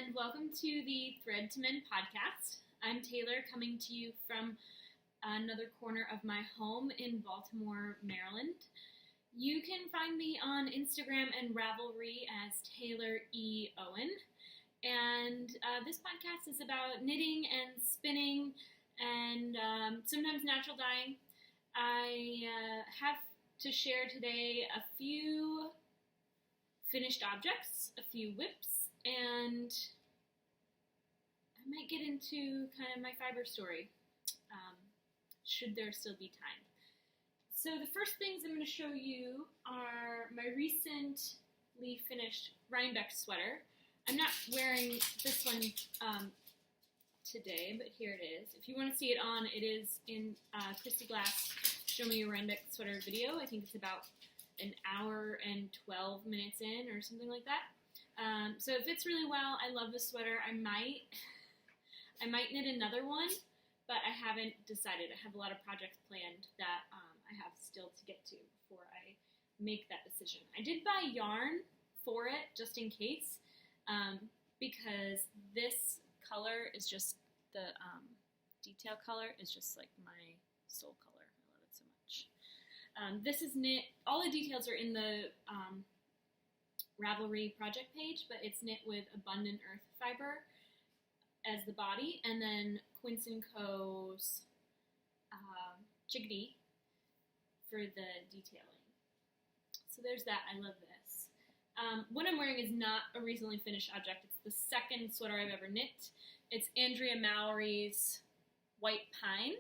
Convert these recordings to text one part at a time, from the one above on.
and welcome to the Thread to Mend podcast. I'm Taylor, coming to you from another corner of my home in Baltimore, Maryland. You can find me on Instagram and Ravelry as Taylor E. Owen. And this podcast is about knitting and spinning and sometimes natural dyeing. I have to share today a few finished objects, a few whips, and I might get into kind of my fiber story, should there still be time. So the first things I'm going to show you are my recently finished Rhinebeck sweater. I'm not wearing this one today, but here it is. If you want to see it on, it is in Christy Glass' Show Me Your Rhinebeck Sweater video. I think it's about an hour and 12 minutes in or something like that. So it fits really well. I love this sweater. I might knit another one, but I haven't decided. I have a lot of projects planned that I have still to get to before I make that decision. I did buy yarn for it just in case, because this color is just the detail color is just like my soul color. I love it so much. This is knit. All the details are in the Ravelry project page, but it's knit with Abundant Earth fiber as the body, and then Quince & Co.'s Chickadee for the detailing. So there's that. I love this. What I'm wearing is not a recently finished object. It's the second sweater I've ever knit. It's Andrea Mallory's White Pine.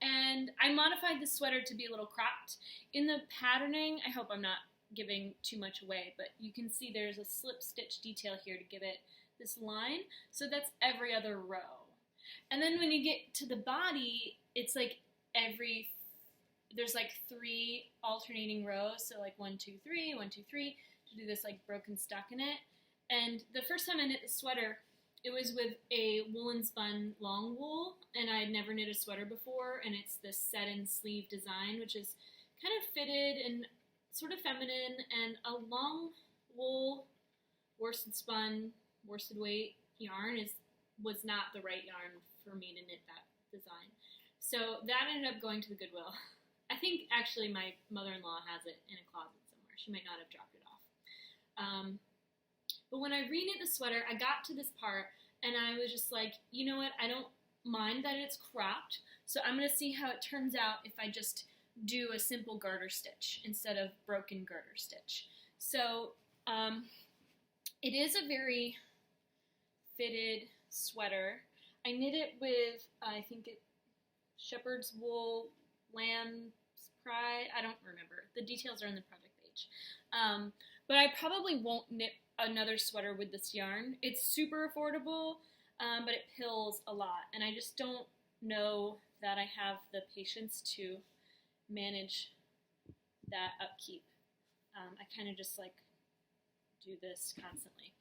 And I modified the sweater to be a little cropped. In the patterning, I hope I'm not giving too much away, but you can see there's a slip stitch detail here to give it this line. So that's every other row. And then when you get to the body, it's like there's like 3 alternating rows. So like 1, 2, 3, 1, 2, 3 to do this like broken stuck in it. And the first time I knit the sweater, it was with a woolen spun long wool, and I had never knit a sweater before, and it's this set-in sleeve design, which is kind of fitted and sort of feminine, and a long wool worsted spun, worsted weight yarn was not the right yarn for me to knit that design. So that ended up going to the Goodwill. I think actually my mother-in-law has it in a closet somewhere. She might not have dropped it off. But when I reknit the sweater, I got to this part, and I was just like, you know what, I don't mind that it's cropped, so I'm going to see how it turns out if I just do a simple garter stitch instead of broken garter stitch. So it is a very fitted sweater. I knit it with, I think shepherd's wool, lamb's pride, I don't remember. The details are in the project page. But I probably won't knit another sweater with this yarn. It's super affordable, but it pills a lot, and I just don't know that I have the patience to manage that upkeep. I kind of just like do this constantly.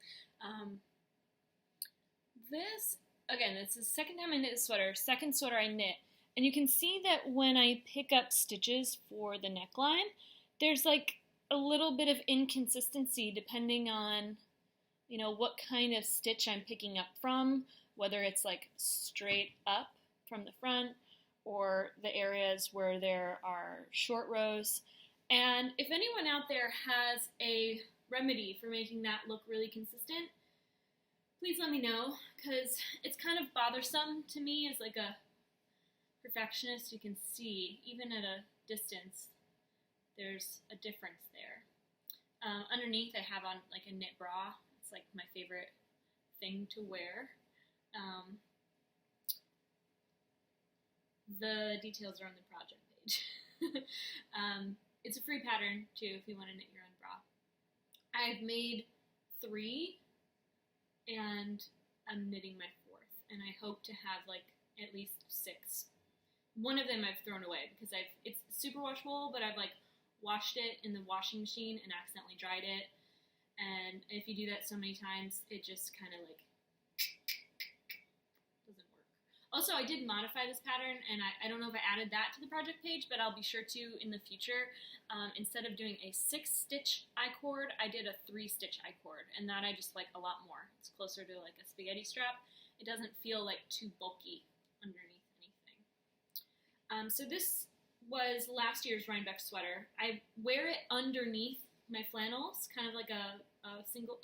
This, again, it's the second time I knit a sweater, second sweater I knit, and you can see that when I pick up stitches for the neckline, there's like a little bit of inconsistency depending on, you know, what kind of stitch I'm picking up from, whether it's like straight up from the front or the areas where there are short rows. And if anyone out there has a remedy for making that look really consistent, please let me know, because it's kind of bothersome to me as like a perfectionist. You can see, even at a distance, there's a difference there. Underneath I have on like a knit bra. It's like my favorite thing to wear. The details are on the project page. It's a free pattern too if you want to knit your own bra. I've made 3 and I'm knitting my 4th, and I hope to have like at least 6. One of them I've thrown away because it's super wash wool, but I've like washed it in the washing machine and accidentally dried it. And if you do that so many times, it just kind of like doesn't work. Also, I did modify this pattern, and I don't know if I added that to the project page, but I'll be sure to in the future. Instead of doing a 6-stitch I-cord, I did a 3-stitch I-cord, and that I just like a lot more. It's closer to like a spaghetti strap. It doesn't feel like too bulky underneath anything. So this was last year's Rhinebeck sweater. I wear it underneath my flannels, kind of like a single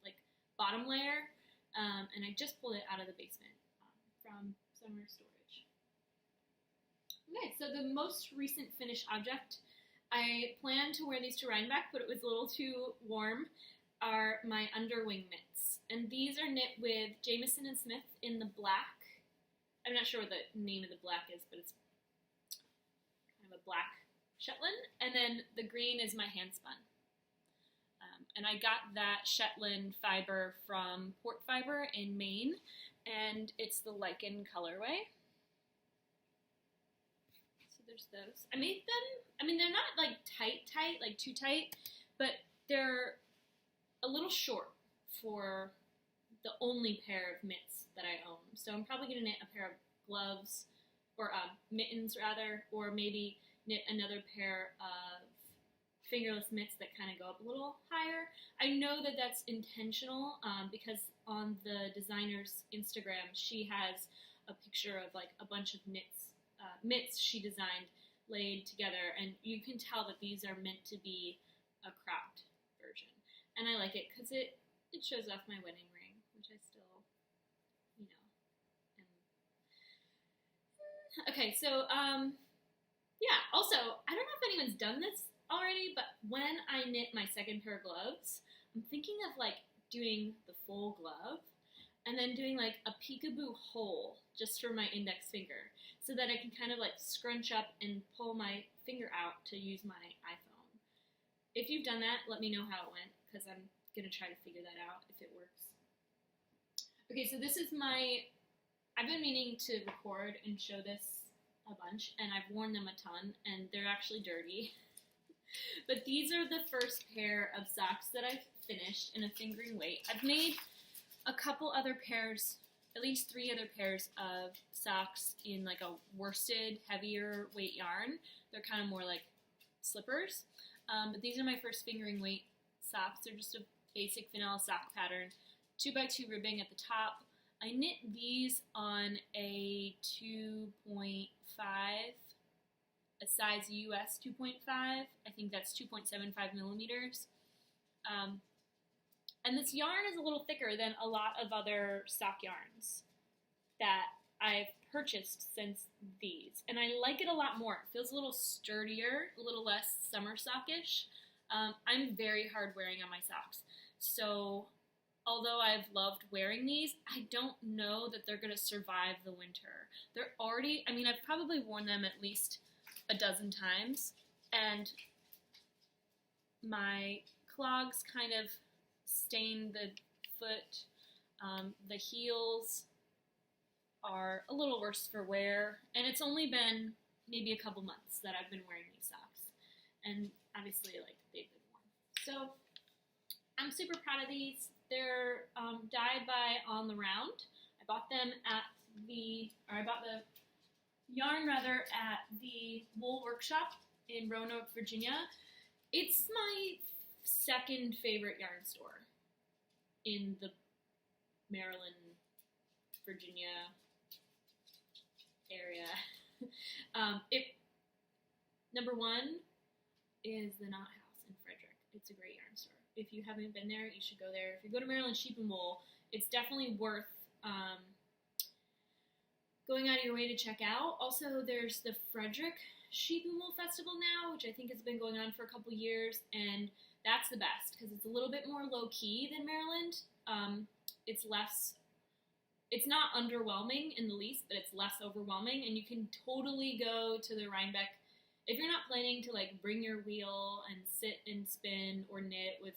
like bottom layer, and I just pulled it out of the basement from summer storage. Okay, so the most recent finished object, I planned to wear these to Rhinebeck, but it was a little too warm, are my underwing mitts. And these are knit with Jamieson and Smith in the black. I'm not sure what the name of the black is, but it's kind of a black Shetland. And then the green is my hand spun. And I got that Shetland fiber from Port Fiber in Maine, and it's the lichen colorway. So there's those. I made them, I mean, they're not like tight, like too tight, but they're a little short for the only pair of mitts that I own. So I'm probably going to knit a pair of gloves, or mittens rather, or maybe knit another pair of fingerless mitts that kind of go up a little higher. I know that that's intentional because on the designer's Instagram, she has a picture of like a bunch of mitts she designed laid together, and you can tell that these are meant to be a cropped version. And I like it because it shows off my wedding ring, which I still, you know, am. Okay, so, yeah, also, I don't know if anyone's done this already, but when I knit my second pair of gloves, I'm thinking of like doing the full glove and then doing like a peekaboo hole just for my index finger so that I can kind of like scrunch up and pull my finger out to use my iPhone. If you've done that, let me know how it went because I'm going to try to figure that out if it works. Okay, so this is I've been meaning to record and show this a bunch, and I've worn them a ton, and they're actually dirty. But these are the first pair of socks that I've finished in a fingering weight. I've made a couple other pairs, at least 3 other pairs of socks in like a worsted, heavier weight yarn. They're kind of more like slippers. But these are my first fingering weight socks. They're just a basic vanilla sock pattern, 2x2 ribbing at the top. I knit these on a 2.5, a size US 2.5. I think that's 2.75 millimeters. And this yarn is a little thicker than a lot of other sock yarns that I've purchased since these. And I like it a lot more. It feels a little sturdier, a little less summer sockish. I'm very hard wearing on my socks. So although I've loved wearing these, I don't know that they're going to survive the winter. They're already, I mean, I've probably worn them at least a dozen times, and my clogs kind of stain the foot. The heels are a little worse for wear, and it's only been maybe a couple months that I've been wearing these socks, and obviously, like, they've been worn. So I'm super proud of these. They're dyed by On the Round. I bought them I bought the yarn rather at the Wool Workshop in Roanoke, Virginia. It's my second favorite yarn store in the Maryland, Virginia area. Number 1 is the Knot House in Frederick. It's a great yarn store. If you haven't been there, you should go there. If you go to Maryland Sheep and Wool, it's definitely worth going out of your way to check out. Also, there's the Frederick Sheep and Wool Festival now, which I think has been going on for a couple years, and that's the best because it's a little bit more low-key than Maryland. It's not underwhelming in the least, but it's less overwhelming, and you can totally go to the Rhinebeck if you're not planning to like bring your wheel and sit and spin or knit with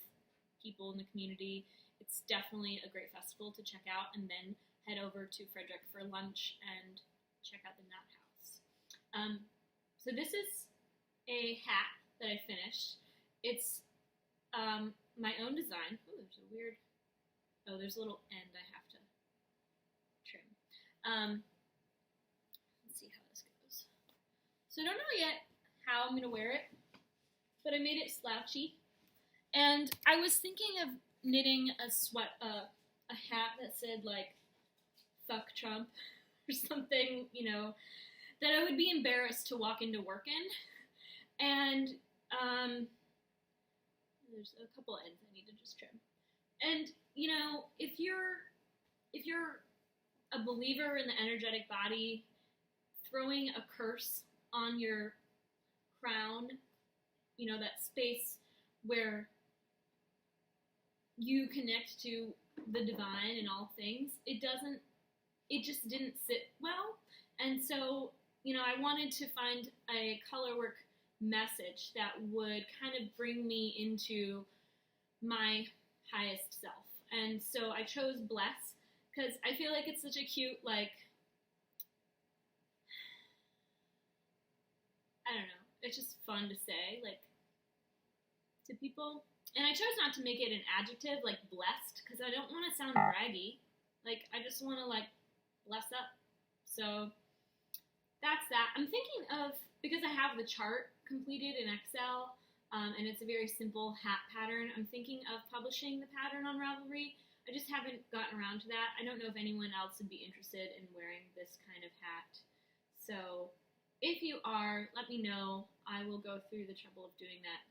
people in the community. It's definitely a great festival to check out, and then head over to Frederick for lunch and check out the Knot House. So this is a hat that I finished. It's my own design. Oh, there's a weird, there's a little end I have to trim. So I don't know yet how I'm going to wear it, but I made it slouchy. And I was thinking of knitting a hat that said, like, fuck Trump or something, you know, that I would be embarrassed to walk into work in. And there's a couple ends I need to just trim. And, you know, if you're a believer in the energetic body, throwing a curse on your crown, you know, that space where you connect to the divine in all things, it just didn't sit well. And so, you know, I wanted to find a colorwork message that would kind of bring me into my highest self. And so I chose bless because I feel like it's such a cute, like, I don't know, it's just fun to say, like, to people. And I chose not to make it an adjective, like blessed, because I don't want to sound braggy. Like, I just want to, like, bless up. So that's that. I'm thinking of, because I have the chart completed in Excel, and it's a very simple hat pattern, I'm thinking of publishing the pattern on Ravelry. I just haven't gotten around to that. I don't know if anyone else would be interested in wearing this kind of hat. So if you are, let me know. I will go through the trouble of doing that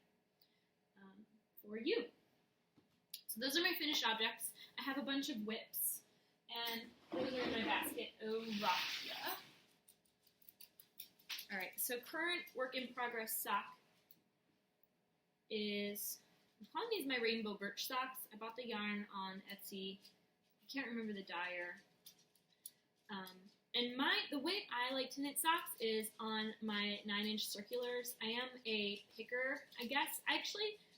for you. So those are my finished objects. I have a bunch of whips, and those are in my basket. Oh, Rakia. All right, so current work in progress sock is, I'm calling these my rainbow birch socks. I bought the yarn on Etsy. I can't remember the dyer. And the way I like to knit socks is on my 9-inch circulars. I am a picker, I guess. I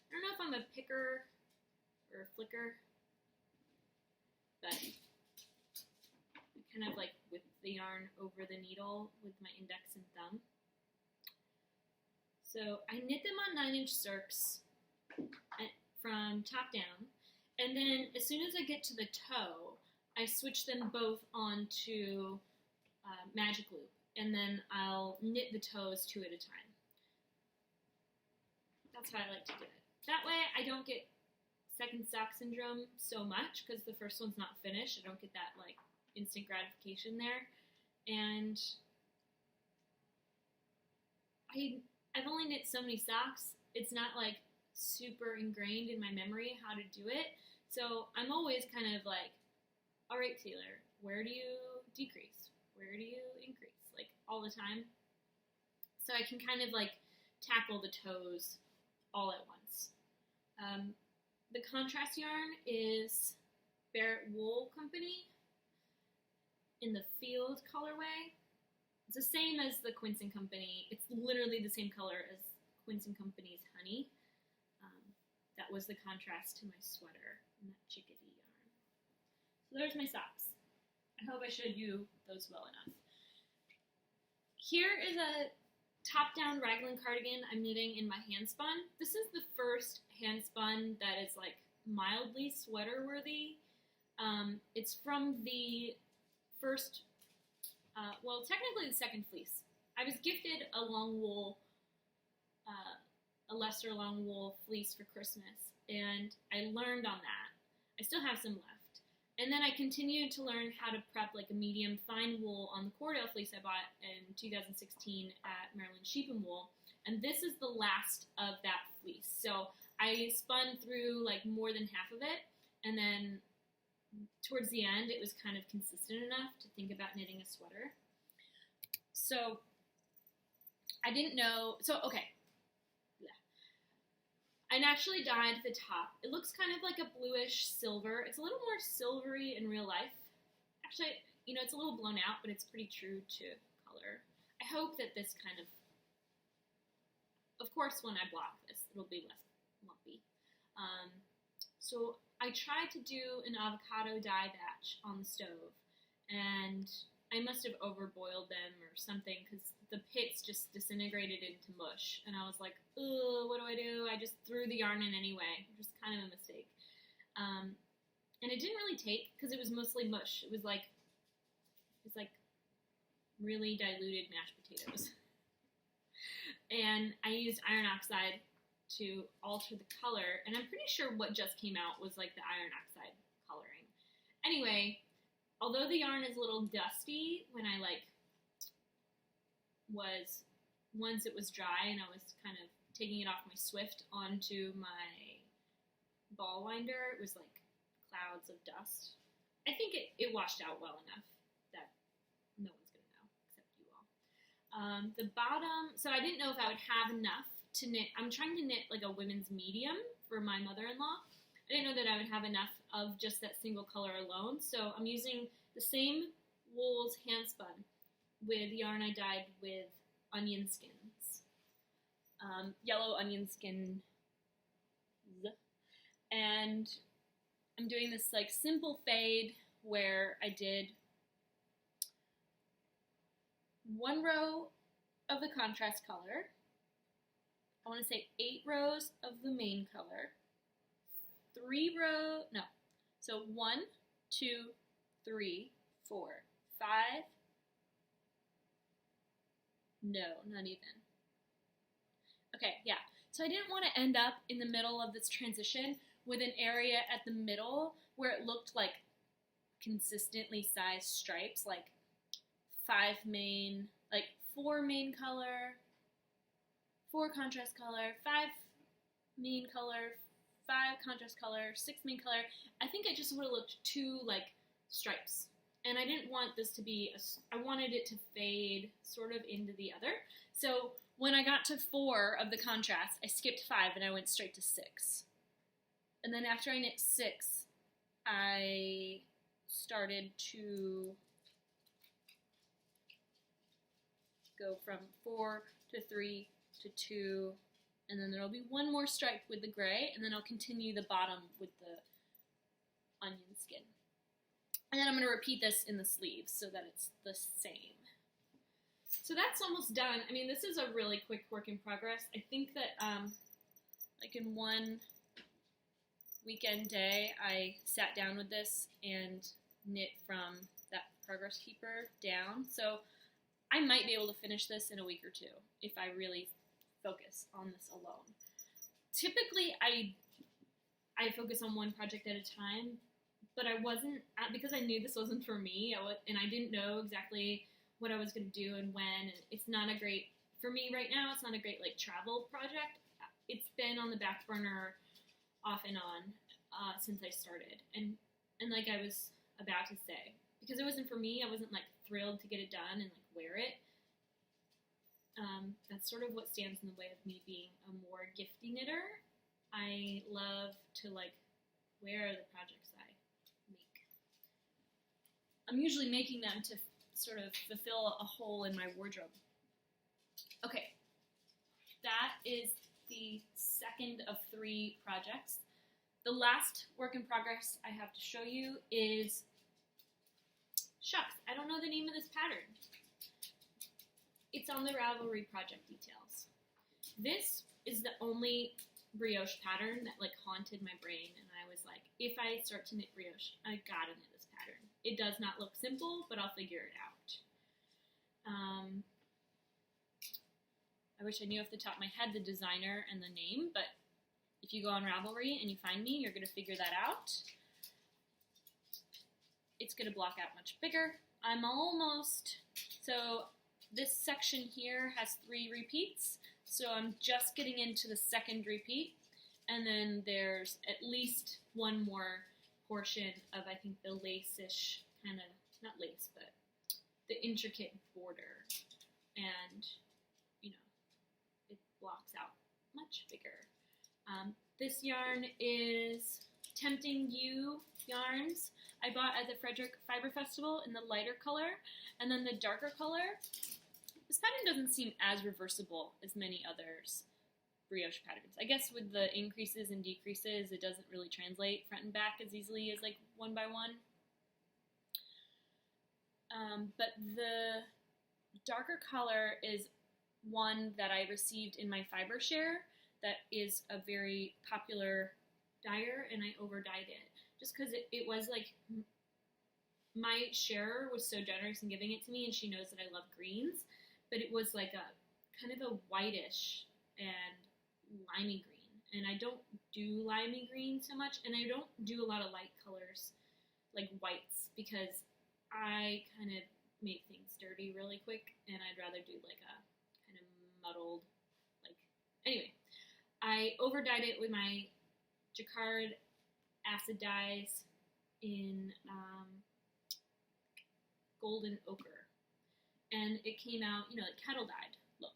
don't know if I'm a picker or a flicker, but I kind of like whip the yarn over the needle with my index and thumb. So I knit them on 9-inch circs from top down, and then as soon as I get to the toe, I switch them both onto magic loop, and then I'll knit the toes 2 at a time. That's how I like to do it. That way I don't get second sock syndrome so much, because the first one's not finished. I don't get that, like, instant gratification there. And I've only knit so many socks. It's not, like, super ingrained in my memory how to do it. So I'm always kind of like, all right, Taylor, where do you decrease? Where do you increase? Like, all the time. So I can kind of, like, tackle the toes all at once. The contrast yarn is Barrett Wool Company in the Field colorway. It's the same as the Quince & Company. It's literally the same color as Quince & Company's Honey. That was the contrast to my sweater in that chickadee yarn. So there's my socks. I hope I showed you those well enough. Here is a top-down raglan cardigan I'm knitting in my hand spun. This is the first hand spun that is, like, mildly sweater worthy. It's from the first, well, technically the second fleece. I was gifted a long wool, a lesser long wool fleece for Christmas, and I learned on that. I still have some left. And then I continued to learn how to prep, like, a medium fine wool on the Cordell fleece I bought in 2016 at Maryland Sheep and Wool. And this is the last of that fleece. So I spun through, like, more than half of it, and then towards the end it was kind of consistent enough to think about knitting a sweater. So I didn't know, so okay. I naturally dyed the top. It looks kind of like a bluish silver. It's a little more silvery in real life. Actually, you know, it's a little blown out, but it's pretty true to color. I hope that this kind of course, when I block this, it'll be less lumpy. So I tried to do an avocado dye batch on the stove, and I must have overboiled them or something, because the pits just disintegrated into mush, and I was like, ugh, what do? I just threw the yarn in anyway, which was kind of a mistake. And it didn't really take, because it was mostly mush. It was like really diluted mashed potatoes. and I used iron oxide to alter the color, and I'm pretty sure what just came out was like the iron oxide coloring. Anyway, although the yarn is a little dusty when I once it was dry and I was kind of taking it off my Swift onto my ball winder, it was like clouds of dust. I think it washed out well enough that no one's going to know except you all. The bottom, so I didn't know if I would have enough to knit. I'm trying to knit like a women's medium for my mother-in-law. I didn't know that I would have enough of just that single color alone, so I'm using the same Wool's Handspun with yarn I dyed with onion skins, yellow onion skins, and I'm doing this like simple fade where I did one row of the contrast color, I want to say 8 rows of the main color, 1, 2, 3, 4, 5, no, not even. Okay, yeah, so I didn't want to end up in the middle of this transition with an area at the middle where it looked like consistently sized stripes, like 4 main color, 4 contrast color, 5 main color, 5 contrast color, 6 main color. I think it just would have looked too like stripes. And I didn't want this to be, I wanted it to fade sort of into the other. So when I got to 4 of the contrast, I skipped 5 and I went straight to 6. And then after I knit 6, I started to go from 4 to 3 to 2, and then there'll be one more stripe with the gray, and then I'll continue the bottom with the onion skin. And then I'm going to repeat this in the sleeves so that it's the same. So that's almost done. I mean, this is a really quick work in progress. I think that like in one weekend day, I sat down with this and knit from that progress keeper down. So I might be able to finish this in a week or 2 if I really focus on this alone. Typically, I focus on one project at a time, but I wasn't, because I knew this wasn't for me, and I didn't know exactly what I was going to do and when, and it's not a great, for me right now, it's not a great like travel project. It's been on the back burner off and on since I started, and like I was about to say, because it wasn't for me, I wasn't like thrilled to get it done and like wear it. That's sort of what stands in the way of me being a more gifty knitter. I love to like wear the projects I make. I'm usually making them to sort of fulfill a hole in my wardrobe. Okay, that is the second of 3 projects. The last work in progress I have to show you is, shucks, I don't know the name of this pattern. It's on the Ravelry project details. This is the only brioche pattern that like haunted my brain, and I was like, if I start to knit brioche, I gotta knit this pattern. It does not look simple, but I'll figure it out. I wish I knew off the top of my head the designer and the name, but if you go on Ravelry and you find me, you're gonna figure that out. It's gonna block out much bigger. I'm almost, so this section here has 3 repeats, so I'm just getting into the second repeat, and then there's at least one more portion of, I think, the lace-ish kind of, not lace, but the intricate border, and, you know, it blocks out much bigger. This yarn is Tempting You yarns. I bought at the Frederick Fiber Festival in the lighter color, and then the darker color. This pattern doesn't seem as reversible as many others brioche patterns. I guess with the increases and decreases, it doesn't really translate front and back as easily as like 1 by 1. But the darker color is one that I received in my fiber share that is a very popular dyer, and I over dyed it just because it was like, my sharer was so generous in giving it to me, and she knows that I love greens, but it was like a kind of a whitish and limey green. And I don't do limey green so much, and I don't do a lot of light colors like whites because I kind of make things dirty really quick, and I'd rather do like a kind of muddled, like, anyway. I over dyed it with my Jacquard acid dyes in golden ochre, and it came out, like kettle dyed look.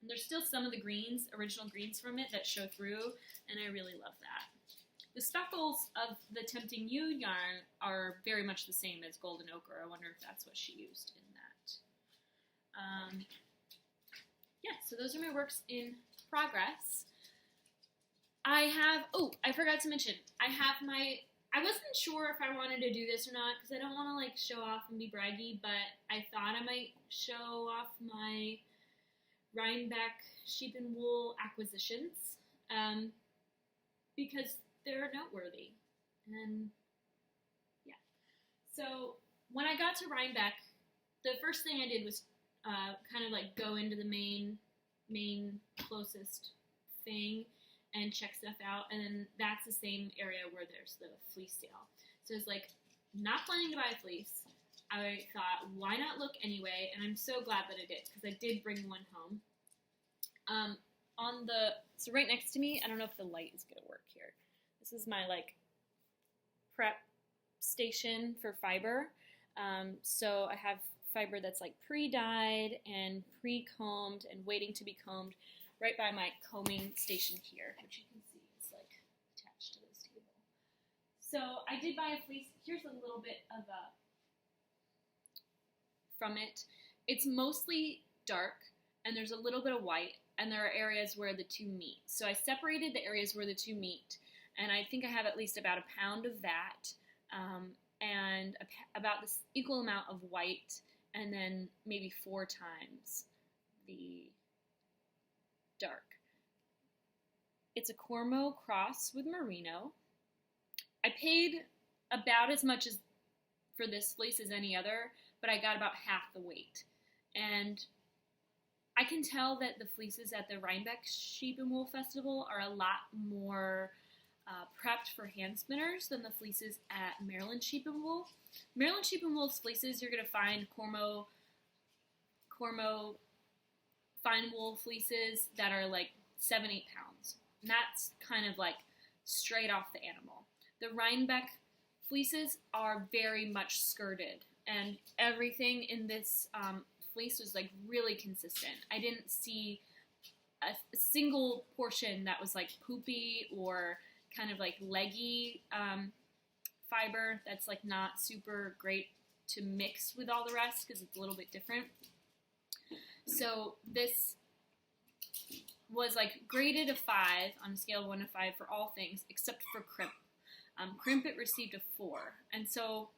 And there's still some of the greens, original greens from it that show through, and I really love that. The speckles of the Tempting You yarn are very much the same as golden ochre. I wonder if that's what she used in that. Yeah, so those are my works in progress. I forgot to mention, I wasn't sure if I wanted to do this or not because I don't want to like show off and be braggy, but I thought I might show off my Rhinebeck sheep and wool acquisitions because they're noteworthy. And yeah, so when I got to Rhinebeck, the first thing I did was kind of like go into the main closest thing and check stuff out, and then that's the same area where there's the fleece sale. So it's like, not planning to buy a fleece. I thought, why not look anyway? And I'm so glad that I did, because I did bring one home. So right next to me, I don't know if the light is going to work here. This is my like prep station for fiber. So I have fiber that's like pre-dyed and pre-combed and waiting to be combed right by my combing station here, which you can see is like attached to this table. So I did buy a fleece. Here's a little bit of from it. It's mostly dark, and there's a little bit of white, and there are areas where the two meet. So I separated the areas where the two meet, and I think I have at least about a pound of that, and about this equal amount of white, and then maybe 4 times the dark. It's a Cormo cross with merino. I paid about as much as for this fleece as any other, but I got about half the weight. And I can tell that the fleeces at the Rhinebeck Sheep and Wool Festival are a lot more prepped for hand spinners than the fleeces at Maryland Sheep and Wool. Maryland Sheep and Wool's fleeces, you're going to find Cormo fine wool fleeces that are like 7-8 pounds. And that's kind of like straight off the animal. The Rhinebeck fleeces are very much skirted, and everything in this fleece was like really consistent. I didn't see a single portion that was like poopy or kind of like leggy fiber that's like not super great to mix with all the rest because it's a little bit different. So this was like graded a 5 on a scale of 1 to 5 for all things except for crimp. Crimp it received a 4, and so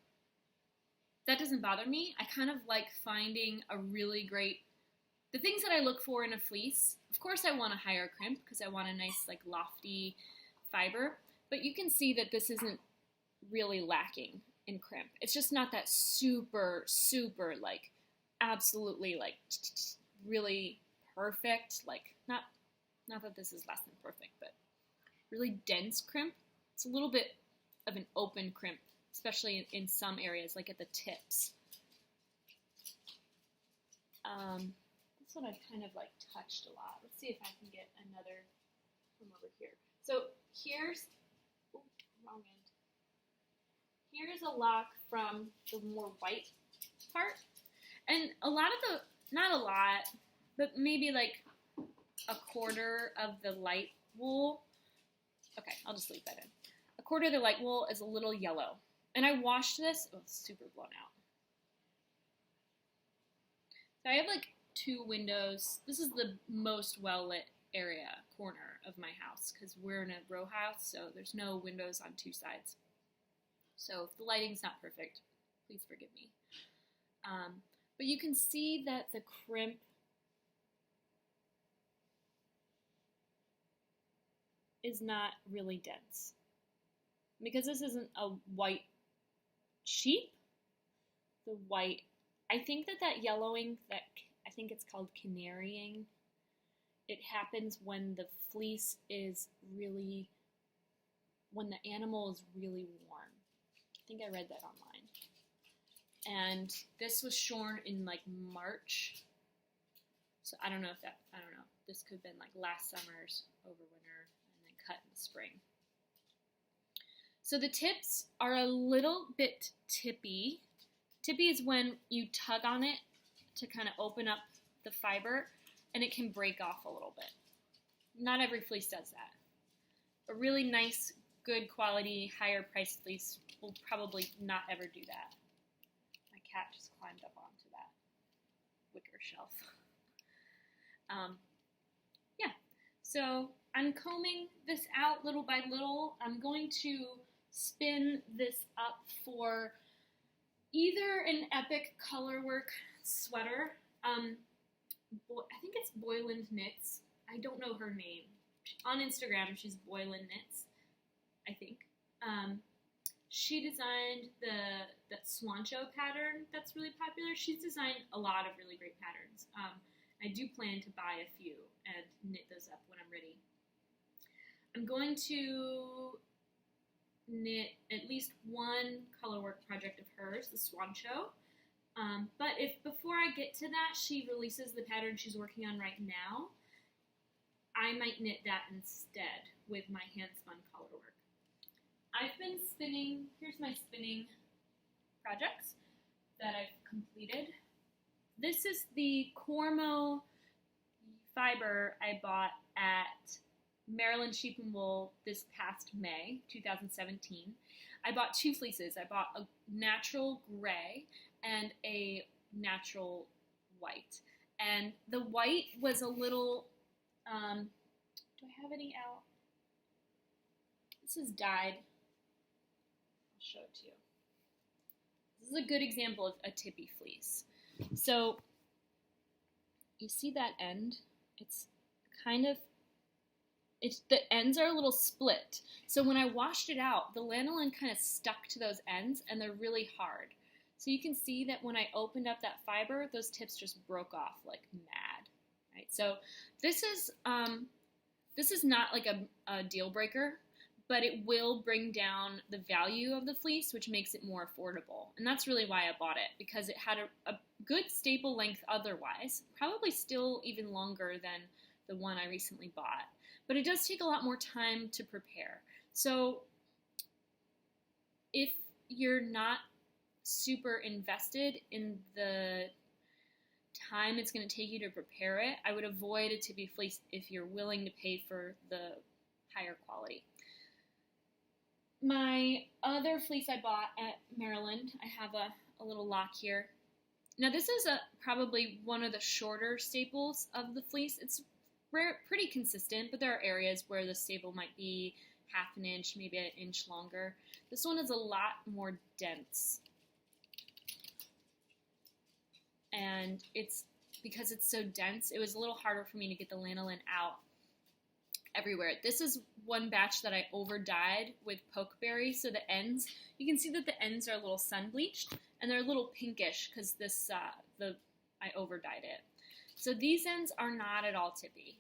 that doesn't bother me. I kind of like finding a really great, the things that I look for in a fleece. Of course I want a higher crimp because I want a nice like lofty fiber, but you can see that this isn't really lacking in crimp. It's just not that super like absolutely like really perfect, like not that this is less than perfect, but really dense crimp. It's a little bit of an open crimp, especially in some areas, like at the tips. That's what I've kind of like touched a lot. Let's see if I can get another from over here. So here's, wrong end. Here's a lock from the more white part. And a lot of the, not a lot, but maybe like a quarter of the light wool. Okay, I'll just leave that in. A quarter of the light wool is a little yellow. And I washed this, oh, it's super blown out. So I have like 2 windows. This is the most well-lit corner of my house, because we're in a row house, so there's no windows on 2 sides. So if the lighting's not perfect, please forgive me. But you can see that the crimp is not really dense. Because this isn't a white sheep, the white, I think that yellowing, that I think it's called canarying, it happens when the fleece is really, when the animal is really warm. I think I read that online. And this was shorn in like March. So I don't know. This could have been like last summer's over winter and then cut in the spring. So the tips are a little bit tippy. Tippy is when you tug on it to kind of open up the fiber and it can break off a little bit. Not every fleece does that. A really nice, good quality, higher priced fleece will probably not ever do that. My cat just climbed up onto that wicker shelf. Yeah, so I'm combing this out little by little. I'm going to spin this up for either an epic colorwork sweater. I think it's Boyland Knits. I don't know her name. On Instagram, she's Boyland Knits, I think. She designed that Swancho pattern that's really popular. She's designed a lot of really great patterns. I do plan to buy a few and knit those up when I'm ready. I'm going to knit at least one colorwork project of hers, the Swancho. But if before I get to that, she releases the pattern she's working on right now, I might knit that instead with my hand-spun colorwork. I've been spinning, here's my spinning projects that I've completed. This is the Cormo fiber I bought at Maryland Sheep and Wool this past May, 2017. I bought two fleeces. I bought a natural gray and a natural white. And the white was a little, do I have any out? This is dyed. I'll show it to you. This is a good example of a tippy fleece. So you see that end? It's kind of, the ends are a little split. So when I washed it out, the lanolin kind of stuck to those ends and they're really hard. So you can see that when I opened up that fiber, those tips just broke off like mad. Right? So this is not like a deal breaker, but it will bring down the value of the fleece, which makes it more affordable. And that's really why I bought it, because it had a good staple length otherwise, probably still even longer than the one I recently bought. But it does take a lot more time to prepare. So if you're not super invested in the time it's going to take you to prepare it, I would avoid a tippy fleece if you're willing to pay for the higher quality. My other fleece I bought at Maryland, I have a little lock here. Now this is probably one of the shorter staples of the fleece. It's pretty consistent, but there are areas where the staple might be half an inch, maybe an inch longer. This one is a lot more dense. And it's because it's so dense, it was a little harder for me to get the lanolin out everywhere. This is one batch that I over dyed with pokeberry, so the ends, you can see that the ends are a little sun bleached and they're a little pinkish because this I over dyed it. So these ends are not at all tippy.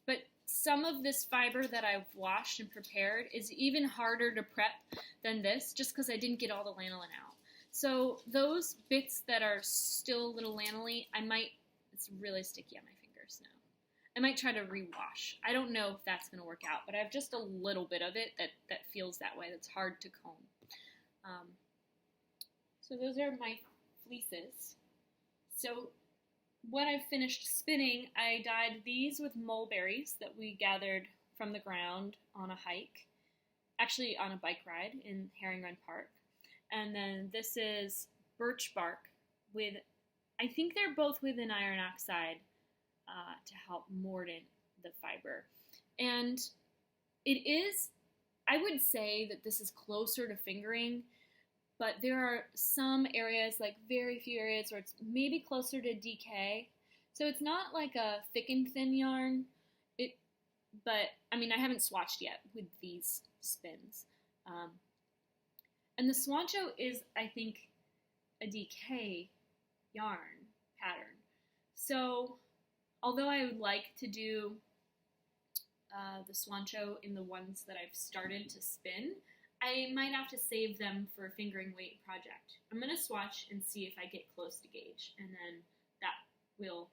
But some of this fiber that I've washed and prepared is even harder to prep than this, just because I didn't get all the lanolin out. So those bits that are still a little lanolin, it's really sticky on my fingers now. I might try to rewash. I don't know if that's going to work out, but I have just a little bit of it that feels that way. That's hard to comb. So those are my fleeces. So when I finished spinning, I dyed these with mulberries that we gathered from the ground on a hike, actually on a bike ride in Herring Run Park. And then this is birch bark with, I think they're both with an iron oxide to help mordant the fiber. And it is, I would say that this is closer to fingering, but there are some areas, like very few areas, where it's maybe closer to DK. So it's not like a thick and thin yarn, but I mean, I haven't swatched yet with these spins. And the Swancho is, I think, a DK yarn pattern. So although I would like to do the Swancho in the ones that I've started to spin. I might have to save them for a fingering weight project. I'm going to swatch and see if I get close to gauge, and then that will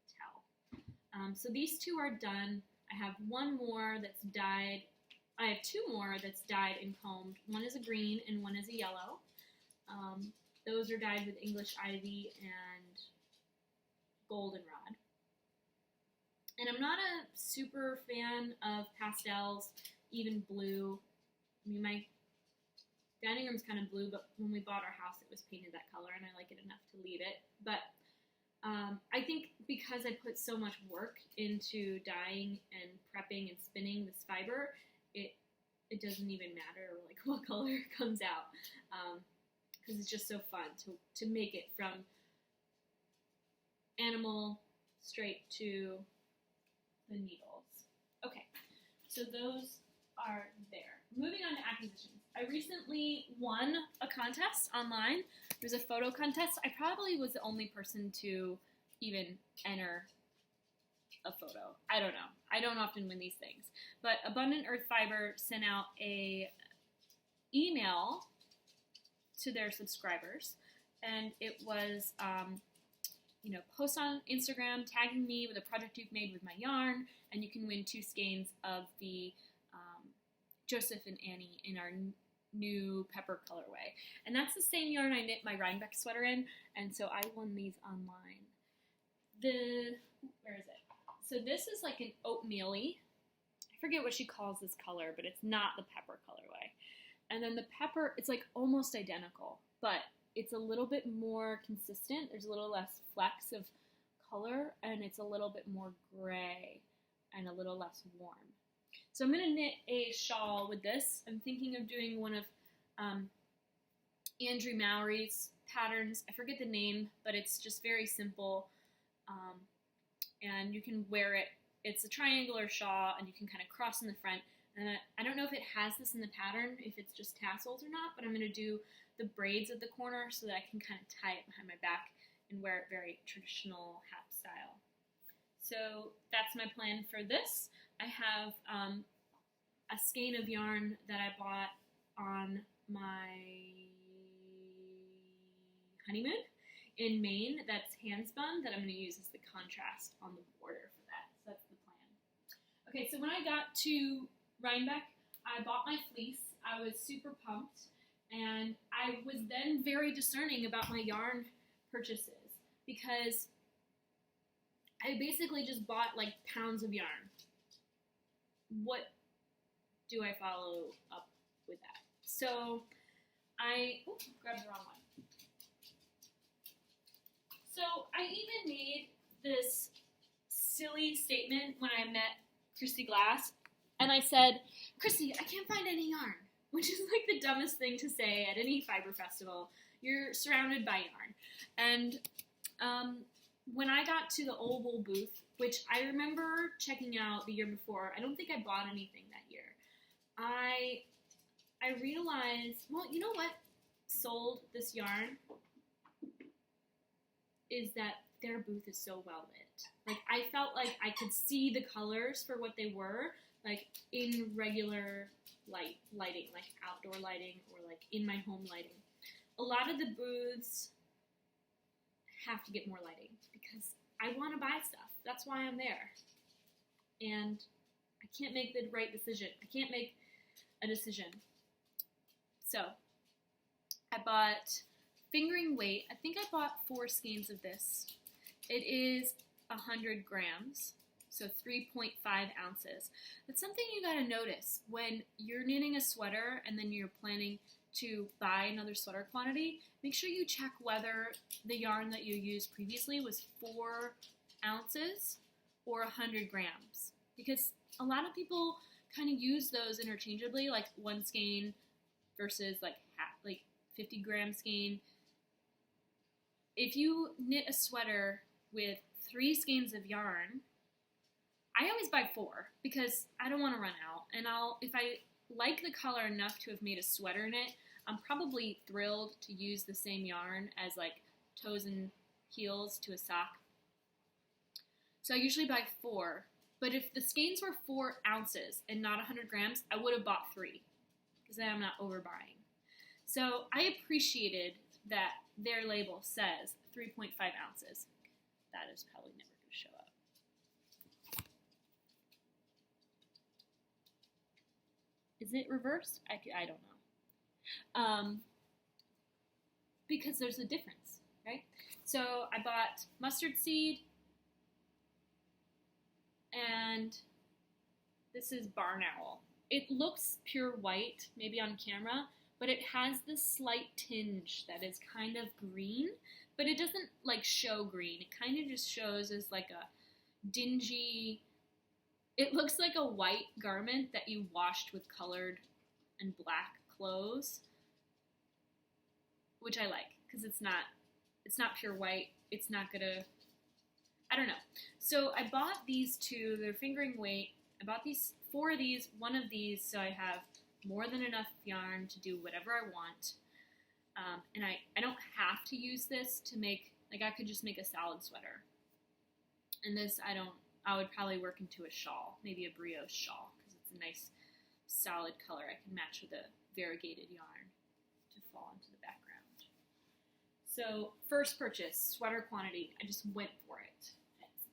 tell. So these two are done. I have one more that's dyed. I have two more that's dyed and combed. One is a green and one is a yellow. Those are dyed with English Ivy and Goldenrod. And I'm not a super fan of pastels, even blue. I mean, my dining room's kind of blue, but when we bought our house, it was painted that color, and I like it enough to leave it. But I think because I put so much work into dyeing and prepping and spinning this fiber, it doesn't even matter like what color comes out, because it's just so fun to make it from animal straight to the needles. Okay, so those are there. Moving on to acquisitions. I recently won a contest online. It was a photo contest. I probably was the only person to even enter a photo. I don't know. I don't often win these things. But Abundant Earth Fiber sent out a email to their subscribers, and it was, post on Instagram tagging me with a project you've made with my yarn, and you can win 2 skeins of the Joseph and Annie in our new pepper colorway. And that's the same yarn I knit my Rhinebeck sweater in, and so I won these online. Where is it? So this is like an oatmeal-y. I forget what she calls this color, but it's not the pepper colorway. And then the pepper, it's like almost identical, but it's a little bit more consistent. There's a little less flecks of color, and it's a little bit more gray and a little less warm. So I'm going to knit a shawl with this. I'm thinking of doing one of Andrew Mowry's patterns. I forget the name, but it's just very simple, and you can wear it. It's a triangular shawl, and you can kind of cross in the front. And I don't know if it has this in the pattern, if it's just tassels or not, but I'm going to do the braids at the corner so that I can kind of tie it behind my back and wear it very traditional hat style. So that's my plan for this. I have a skein of yarn that I bought on my honeymoon in Maine that's hand spun that I'm going to use as the contrast on the border for that. So that's the plan. Okay, so when I got to Rhinebeck, I bought my fleece. I was super pumped, and I was then very discerning about my yarn purchases because I basically just bought like pounds of yarn. What do I follow up with that? So I grabbed the wrong one. So I even made this silly statement when I met Christy Glass, and I said, "Christy, I can't find any yarn," which is like the dumbest thing to say at any fiber festival. You're surrounded by yarn. And when I got to the Old Wool booth, which I remember checking out the year before, I don't think I bought anything that year. I realized, well, you know what sold this yarn is that their booth is so well lit. Like, I felt like I could see the colors for what they were, like in regular lighting, like outdoor lighting or like in my home lighting. A lot of the booths have to get more lighting because I want to buy stuff. That's why I'm there. And I can't make the right decision. I can't make a decision. So I bought fingering weight. I think I bought 4 skeins of this. It is 100 grams, so 3.5 ounces. That's something you gotta notice when you're knitting a sweater and then you're planning to buy another sweater quantity. Make sure you check whether the yarn that you used previously was 4 ounces or 100 grams, because a lot of people kind of use those interchangeably, like 1 skein versus like 50 gram skein. If you knit a sweater with 3 skeins of yarn, I always buy 4 because I don't want to run out. And if I like the color enough to have made a sweater in it, I'm probably thrilled to use the same yarn as like toes and heels to a sock. So I usually buy 4. But if the skeins were 4 ounces and not 100 grams, I would have bought 3 because then I'm not overbuying. So I appreciated that their label says 3.5 ounces. That is probably never going to show up. Is it reversed? I don't know. Because there's a difference, right? So I bought mustard seed, and this is barn owl. It looks pure white, maybe on camera, but it has this slight tinge that is kind of green, but it doesn't like show green. It kind of just shows as like a dingy, it looks like a white garment that you washed with colored and black clothes, which I like because it's not pure white. It's not gonna, I don't know. So I bought these 2, they're fingering weight. I bought these 4 of these, 1 of these, so I have more than enough yarn to do whatever I want. And I don't have to use this to make, like I could just make a salad sweater. And this I would probably work into a shawl, maybe a brioche shawl, because it's a nice solid color I can match with a variegated yarn to fall into the background. So first purchase, sweater quantity, I just went for it.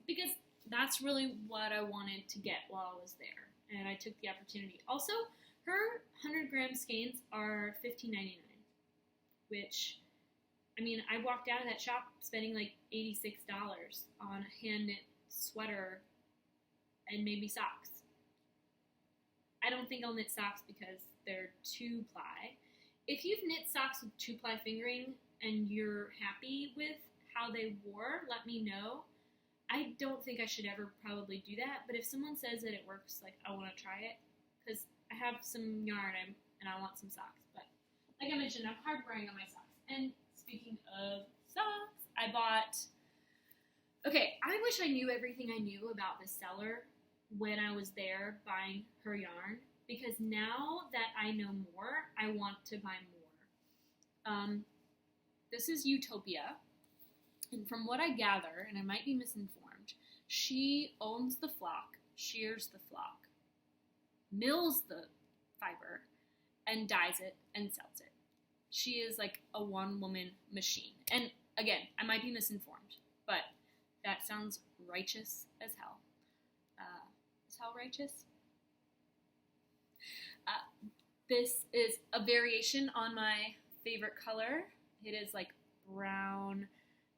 Because that's really what I wanted to get while I was there. And I took the opportunity. Also, her 100 gram skeins are $15.99, which, I mean, I walked out of that shop spending like $86 on a hand knit sweater and maybe socks. I don't think I'll knit socks because they're 2-ply. If you've knit socks with 2-ply fingering and you're happy with how they wore, let me know. I don't think I should ever probably do that, but if someone says that it works, like, I want to try it, because I have some yarn and I want some socks. But like I mentioned, I'm hard wearing on my socks. And speaking of socks, I bought, okay, I wish I knew everything I knew about this seller when I was there buying her yarn, because now that I know more, I want to buy more. This is Utopia, and from what I gather, and I might be misinformed, she owns the flock, shears the flock, mills the fiber, and dyes it and sells it. She is like a one-woman machine. And again, I might be misinformed, but that sounds righteous as hell. Is hell righteous? This is a variation on my favorite color. It is like brown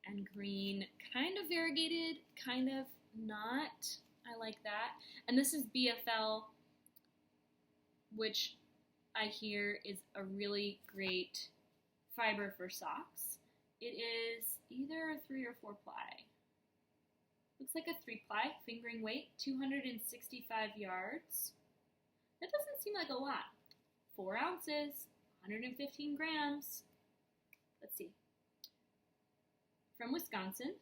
and green, kind of variegated, kind of not. I like that. And this is BFL, which I hear is a really great fiber for socks. It is either a 3 or 4 ply. Looks like a 3-ply, fingering weight, 265 yards. That doesn't seem like a lot. 4 ounces, 115 grams. Let's see. From Wisconsin.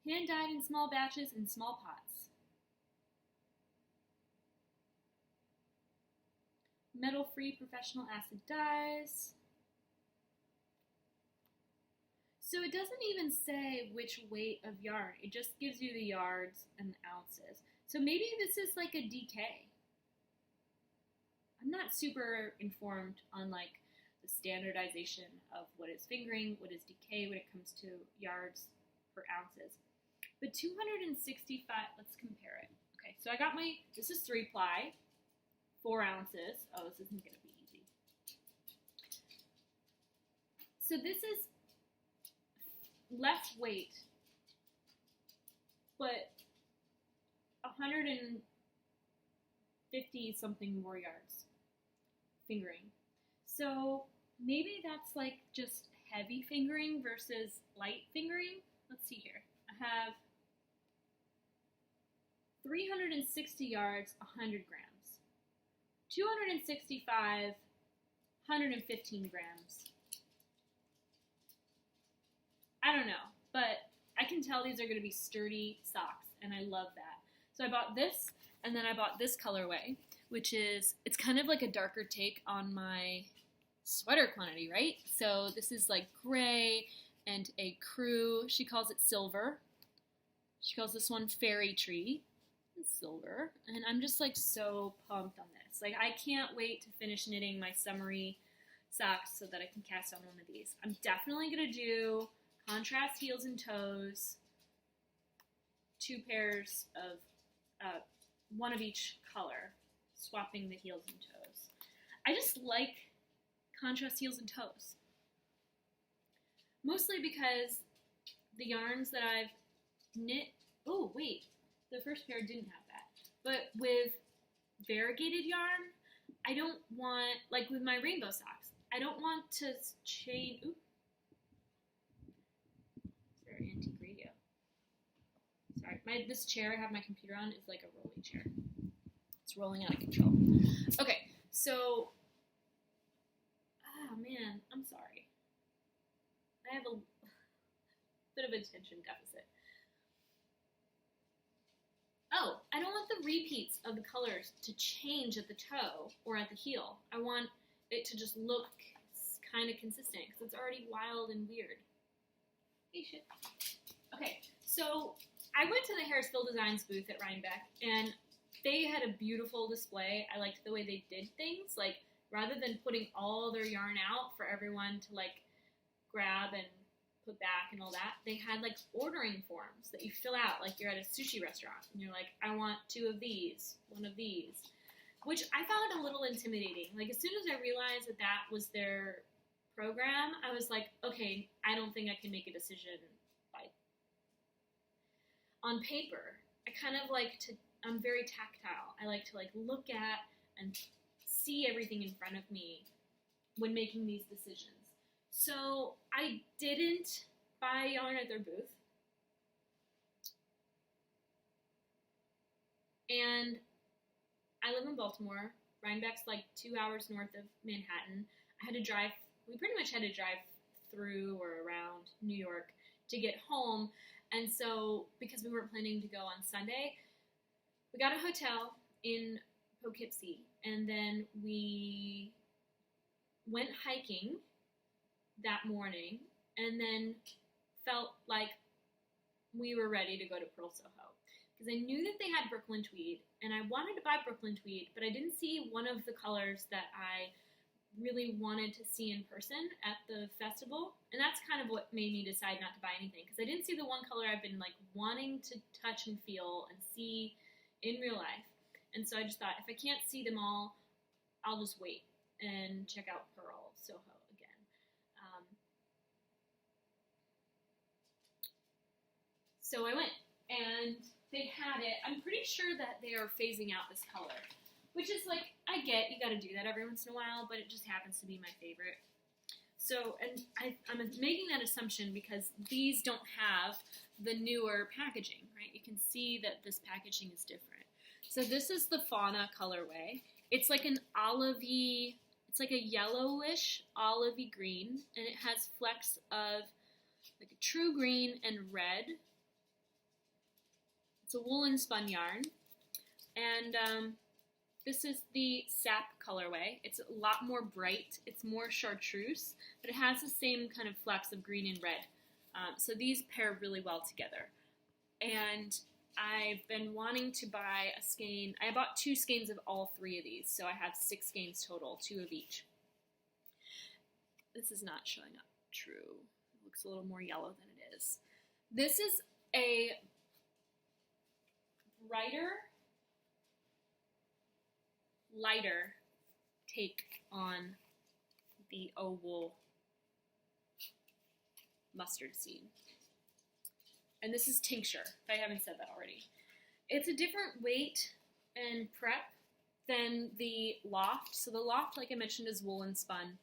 Hand dyed in small batches in small pots. Metal-free professional acid dyes. So it doesn't even say which weight of yarn. It just gives you the yards and the ounces. So maybe this is like a DK. I'm not super informed on like the standardization of what is fingering, what is DK when it comes to yards per ounces. But 265, let's compare it. Okay, so I got this is 3-ply, 4 ounces. Oh, this isn't going to be easy. So this is less weight, but 150 something more yards fingering. So maybe that's like just heavy fingering versus light fingering. Let's see here. I have 360 yards, 100 grams. 265, 115 grams. I don't know, but I can tell these are going to be sturdy socks, and I love that. So I bought this, and then I bought this colorway, which is, it's kind of like a darker take on my sweater quantity, right? So this is like gray and a crew. She calls it silver. She calls this one fairy tree. silver, and I'm just like so pumped on this. Like I can't wait to finish knitting my summery socks so that I can cast on one of these. I'm definitely gonna do contrast heels and toes, 2 pairs of one of each color, swapping the heels and toes. I just like contrast heels and toes, mostly because the yarns that I've knit, oh wait, the first pair didn't have that, but with variegated yarn, I don't want, like with my rainbow socks, I don't want to chain, ooh, is there an antique radio? Sorry, this chair I have my computer on is like a rolly chair. It's rolling out of control. Okay, so, oh man, I'm sorry. I have a bit of attention deficit. Oh, I don't want the repeats of the colors to change at the toe or at the heel. I want it to just look kind of consistent because it's already wild and weird. Hey, shit. Okay, so I went to the Harrisville Designs booth at Rhinebeck, and they had a beautiful display. I liked the way they did things. Like, rather than putting all their yarn out for everyone to, like, grab and put back and all that, they had, like, ordering forms that you fill out like you're at a sushi restaurant. And you're like, I want 2 of these, 1 of these, which I found a little intimidating. Like, as soon as I realized that that was their program, I was like, okay, I don't think I can make a decision on paper. I kind of like to, I'm very tactile. I like to like look at and see everything in front of me when making these decisions. So I didn't buy yarn at their booth. And I live in Baltimore. Rhinebeck's like 2 hours north of Manhattan. We pretty much had to drive through or around New York to get home. And so, because we weren't planning to go on Sunday, we got a hotel in Poughkeepsie, and then we went hiking that morning, and then felt like we were ready to go to Pearl Soho. Because I knew that they had Brooklyn tweed, and I wanted to buy Brooklyn tweed, but I didn't see one of the colors that I really wanted to see in person at the festival, and that's kind of what made me decide not to buy anything, because I didn't see the one color I've been like wanting to touch and feel and see in real life. And so I just thought, if I can't see them all, I'll just wait and check out Pearl Soho again. So I went, and they had it. I'm pretty sure that they are phasing out this color, which is like, I get, you gotta do that every once in a while, but it just happens to be my favorite. So, and I'm making that assumption because these don't have the newer packaging, right? You can see that this packaging is different. So this is the Fauna colorway. It's like an olivey, it's like a yellowish olivey green, and it has flecks of like a true green and red. It's a woolen spun yarn, and this is the Sap colorway. It's a lot more bright. It's more chartreuse, but it has the same kind of flecks of green and red. So these pair really well together. And I've been wanting to buy a skein. I bought 2 skeins of all 3 of these, so I have 6 skeins total, 2 of each. This is not showing up true. It looks a little more yellow than it is. This is a lighter take on the oval mustard seed. And this is tincture, if I haven't said that already. It's a different weight and prep than the loft. So the loft, like I mentioned, is woolen spun,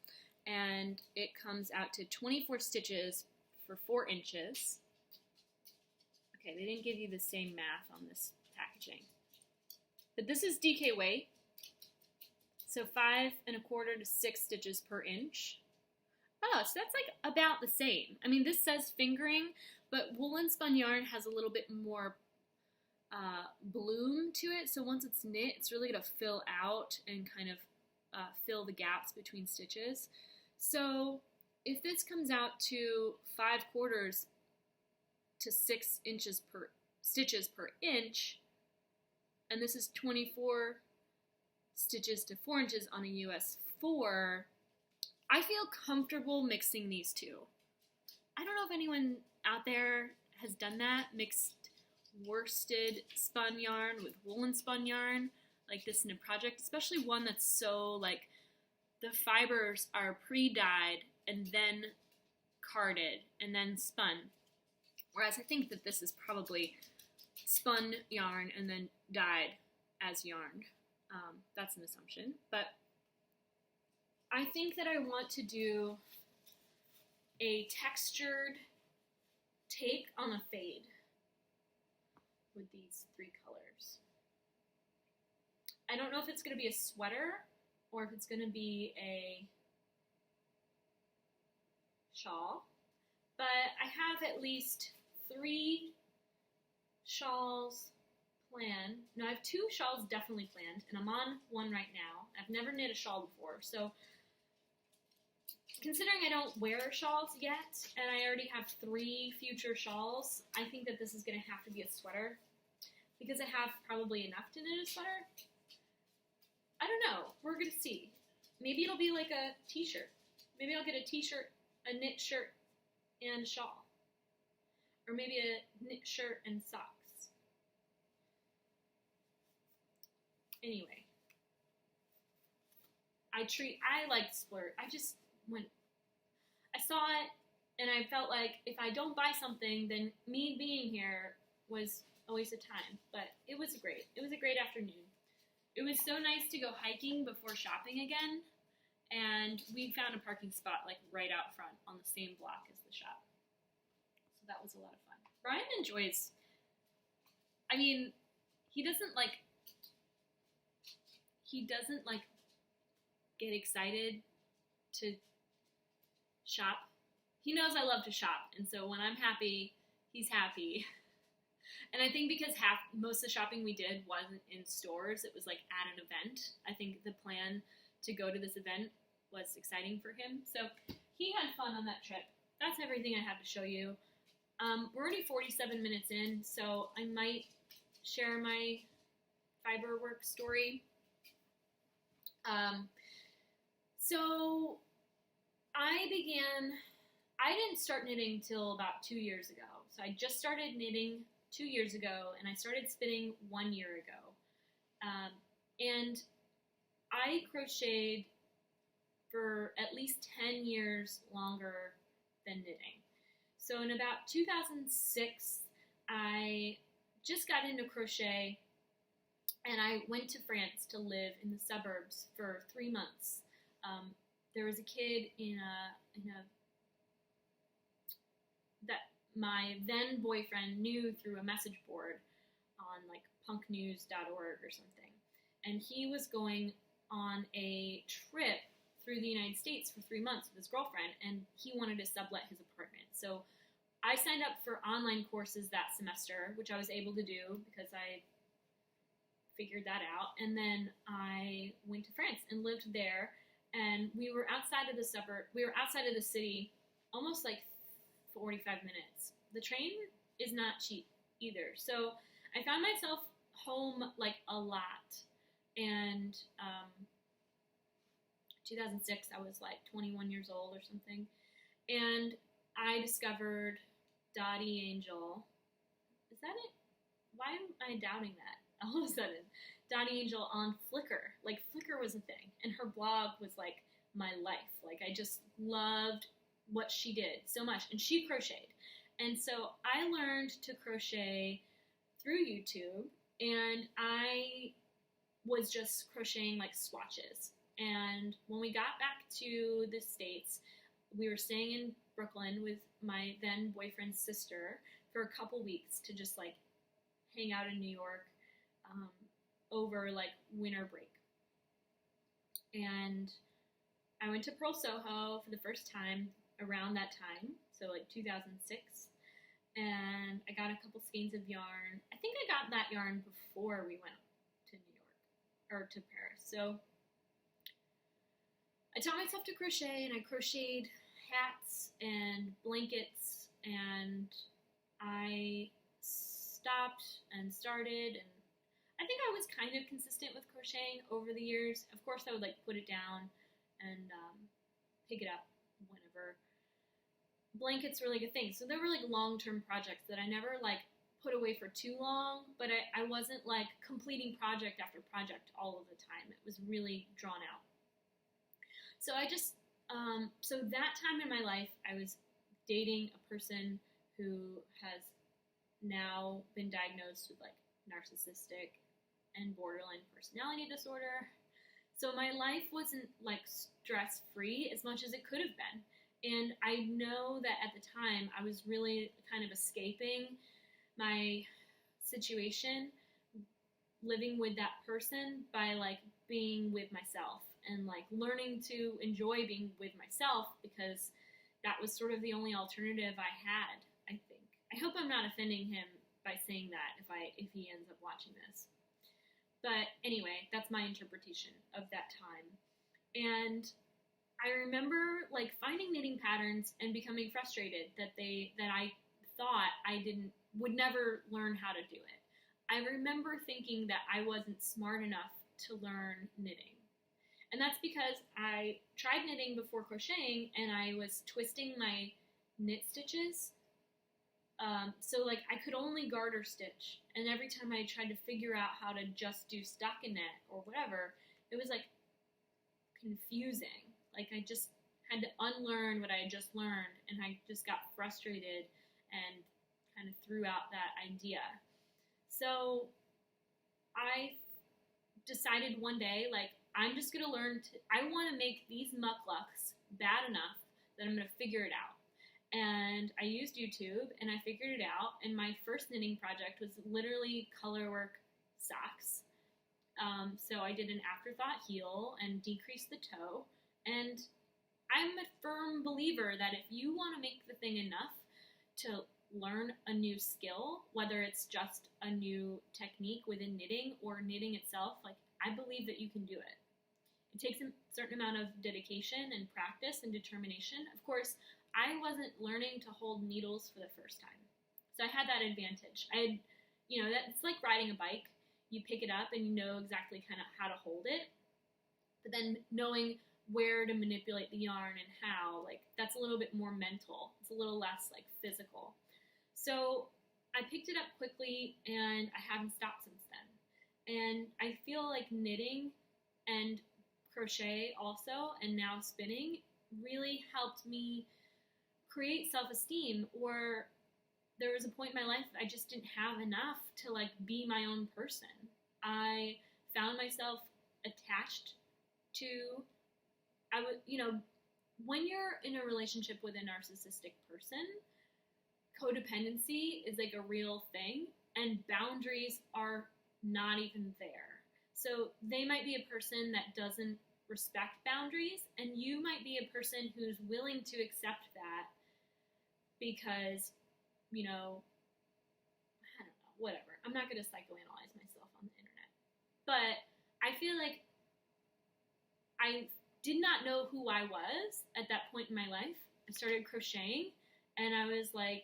and it comes out to 24 stitches for 4 inches. Okay, they didn't give you the same math on this packaging. But this is DK weight. So 5 1/4 to 6 stitches per inch. Oh, so that's like about the same. I mean, this says fingering, but woolen spun yarn has a little bit more bloom to it. So once it's knit, it's really going to fill out and kind of fill the gaps between stitches. So if this comes out to 5 1/4 to 6 inches per stitches per inch, and this is 24 stitches to 4 inches on a US 4, I feel comfortable mixing these two. I don't know if anyone out there has done that, mixed worsted spun yarn with woolen spun yarn like this in a project, especially one that's so like the fibers are pre-dyed and then carded and then spun. Whereas I think that this is probably spun yarn and then dyed as yarn. That's an assumption. But I think that I want to do a textured take on a fade with these 3 colors. I don't know if it's going to be a sweater or if it's going to be a shawl, but I have at least 3 shawls planned. No, I have 2 shawls definitely planned, and I'm on one right now. I've never knit a shawl before, so considering I don't wear shawls yet, and I already have 3 future shawls, I think that this is going to have to be a sweater, because I have probably enough to knit a sweater. I don't know. We're going to see. Maybe it'll be like a t-shirt. Maybe I'll get a t-shirt, a knit shirt, and a shawl. Or maybe a knit shirt and socks. Anyway. I like splurge. I saw it, and I felt like if I don't buy something, then me being here was a waste of time. But it was great. It was a great afternoon. It was so nice to go hiking before shopping again, and we found a parking spot like right out front on the same block as the shop. So that was a lot of fun. Brian enjoys, I mean, he doesn't get excited to shop. He knows I love to shop, and so when I'm happy, he's happy. And I think because most of the shopping we did wasn't in stores, it was like at an event. I think the plan to go to this event was exciting for him. So he had fun on that trip. That's everything I have to show you. We're already 47 minutes in, so I might share my fiber work story. So I didn't start knitting till about 2 years ago. So I just started knitting 2 years ago, and I started spinning 1 year ago. And I crocheted for at least 10 years longer than knitting. So in about 2006, I just got into crochet, and I went to France to live in the suburbs for 3 months. There was a kid that my then boyfriend knew through a message board on like punknews.org or something. And he was going on a trip through the United States for 3 months with his girlfriend, and he wanted to sublet his apartment. So I signed up for online courses that semester, which I was able to do because I figured that out. And then I went to France and lived there, and we were outside of the city almost like 45 minutes. The train is not cheap either. So I found myself home like a lot. And 2006, I was like 21 years old or something. And I discovered Dottie Angel. Is that it? Why am I doubting that all of a sudden? Dottie Angel on Flickr. Like, Flickr was a thing. And her blog was like my life. Like, I just loved what she did so much. And she crocheted. And so I learned to crochet through YouTube. And I was just crocheting like swatches. And when we got back to the States, we were staying in Brooklyn with my then boyfriend's sister for a couple weeks to just like hang out in New York over like winter break. And I went to Pearl Soho for the first time around that time, so like 2006. And I got a couple skeins of yarn. I think I got that yarn before we went to New York, or to Paris. So I taught myself to crochet, and I crocheted hats and blankets, and I stopped and started, and I think I was kind of consistent with crocheting over the years. Of course, I would like put it down and pick it up whenever. Blankets were like a thing. So there were like long-term projects that I never like put away for too long, but I wasn't like completing project after project all of the time. It was really drawn out. So I just, so that time in my life, I was dating a person who has now been diagnosed with like narcissistic and borderline personality disorder. So my life wasn't like stress free as much as it could have been. And I know that at the time I was really kind of escaping my situation, living with that person by like being with myself and like learning to enjoy being with myself, because that was sort of the only alternative I had, I think. I hope I'm not offending him by saying that if he ends up watching this. But anyway, that's my interpretation of that time. And I remember like finding knitting patterns and becoming frustrated that I thought I would never learn how to do it. I remember thinking that I wasn't smart enough to learn knitting. And that's because I tried knitting before crocheting and I was twisting my knit stitches. So like I could only garter stitch, and every time I tried to figure out how to just do stockinette or whatever, it was like confusing. Like I just had to unlearn what I had just learned, and I just got frustrated and kind of threw out that idea. So I decided one day, like, I'm just going to I want to make these mucklucks bad enough that I'm going to figure it out. And I used YouTube, and I figured it out, and my first knitting project was literally colorwork socks. So I did an afterthought heel and decreased the toe, and I'm a firm believer that if you want to make the thing enough to learn a new skill, whether it's just a new technique within knitting or knitting itself, like, I believe that you can do it. It takes a certain amount of dedication and practice and determination. Of course, I wasn't learning to hold needles for the first time. So I had that advantage. It's like riding a bike. You pick it up and you know exactly kind of how to hold it. But then knowing where to manipulate the yarn and how, like, that's a little bit more mental. It's a little less, like, physical. So I picked it up quickly, and I haven't stopped since then. And I feel like knitting and crochet also, and now spinning, really helped me create self-esteem. Or there was a point in my life I just didn't have enough to like be my own person. I found myself attached to, when you're in a relationship with a narcissistic person, codependency is like a real thing, and boundaries are not even there. So they might be a person that doesn't respect boundaries, and you might be a person who's willing to accept that because, I don't know, whatever. I'm not going to psychoanalyze myself on the internet. But I feel like I did not know who I was at that point in my life. I started crocheting, and I was like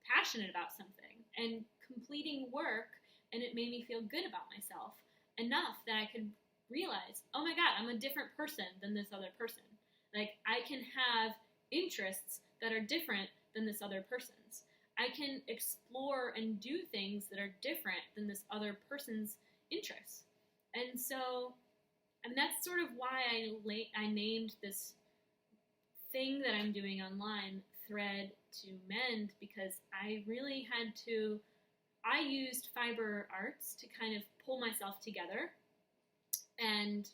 passionate about something and completing work, and it made me feel good about myself enough that I could realize, oh my God, I'm a different person than this other person. Like, I can have interests that are different than this other person's. I can explore and do things that are different than this other person's interests. And that's sort of why I named this thing that I'm doing online Thread to Mend, because I really I used fiber arts to kind of pull myself together and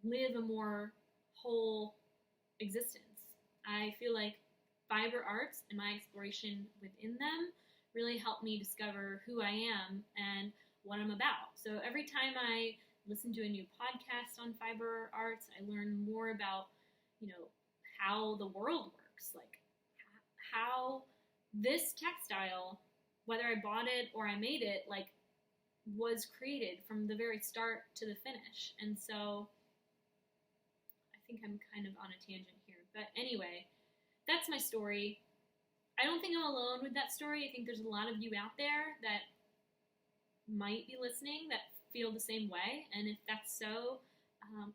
live a more whole existence. I feel like fiber arts and my exploration within them really helped me discover who I am and what I'm about. So every time I listen to a new podcast on fiber arts, I learn more about, how the world works, like how this textile, whether I bought it or I made it, like, was created from the very start to the finish. And so I think I'm kind of on a tangent here. But anyway, that's my story. I don't think I'm alone with that story. I think there's a lot of you out there that might be listening that feel the same way. And if that's so,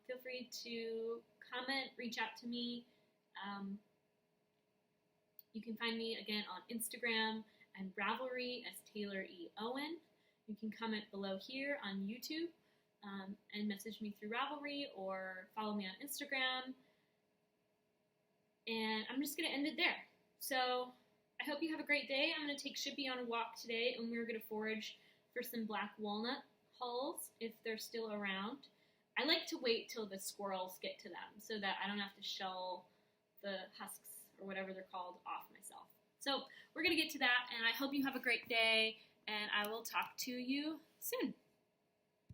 feel free to comment, reach out to me. You can find me again on Instagram and Ravelry as Taylor E. Owen. You can comment below here on YouTube and message me through Ravelry or follow me on Instagram. And I'm just going to end it there. So I hope you have a great day. I'm going to take Shippy on a walk today, and we're going to forage for some black walnut hulls if they're still around. I like to wait till the squirrels get to them so that I don't have to shell the husks or whatever they're called off myself. So we're going to get to that, and I hope you have a great day, and I will talk to you soon.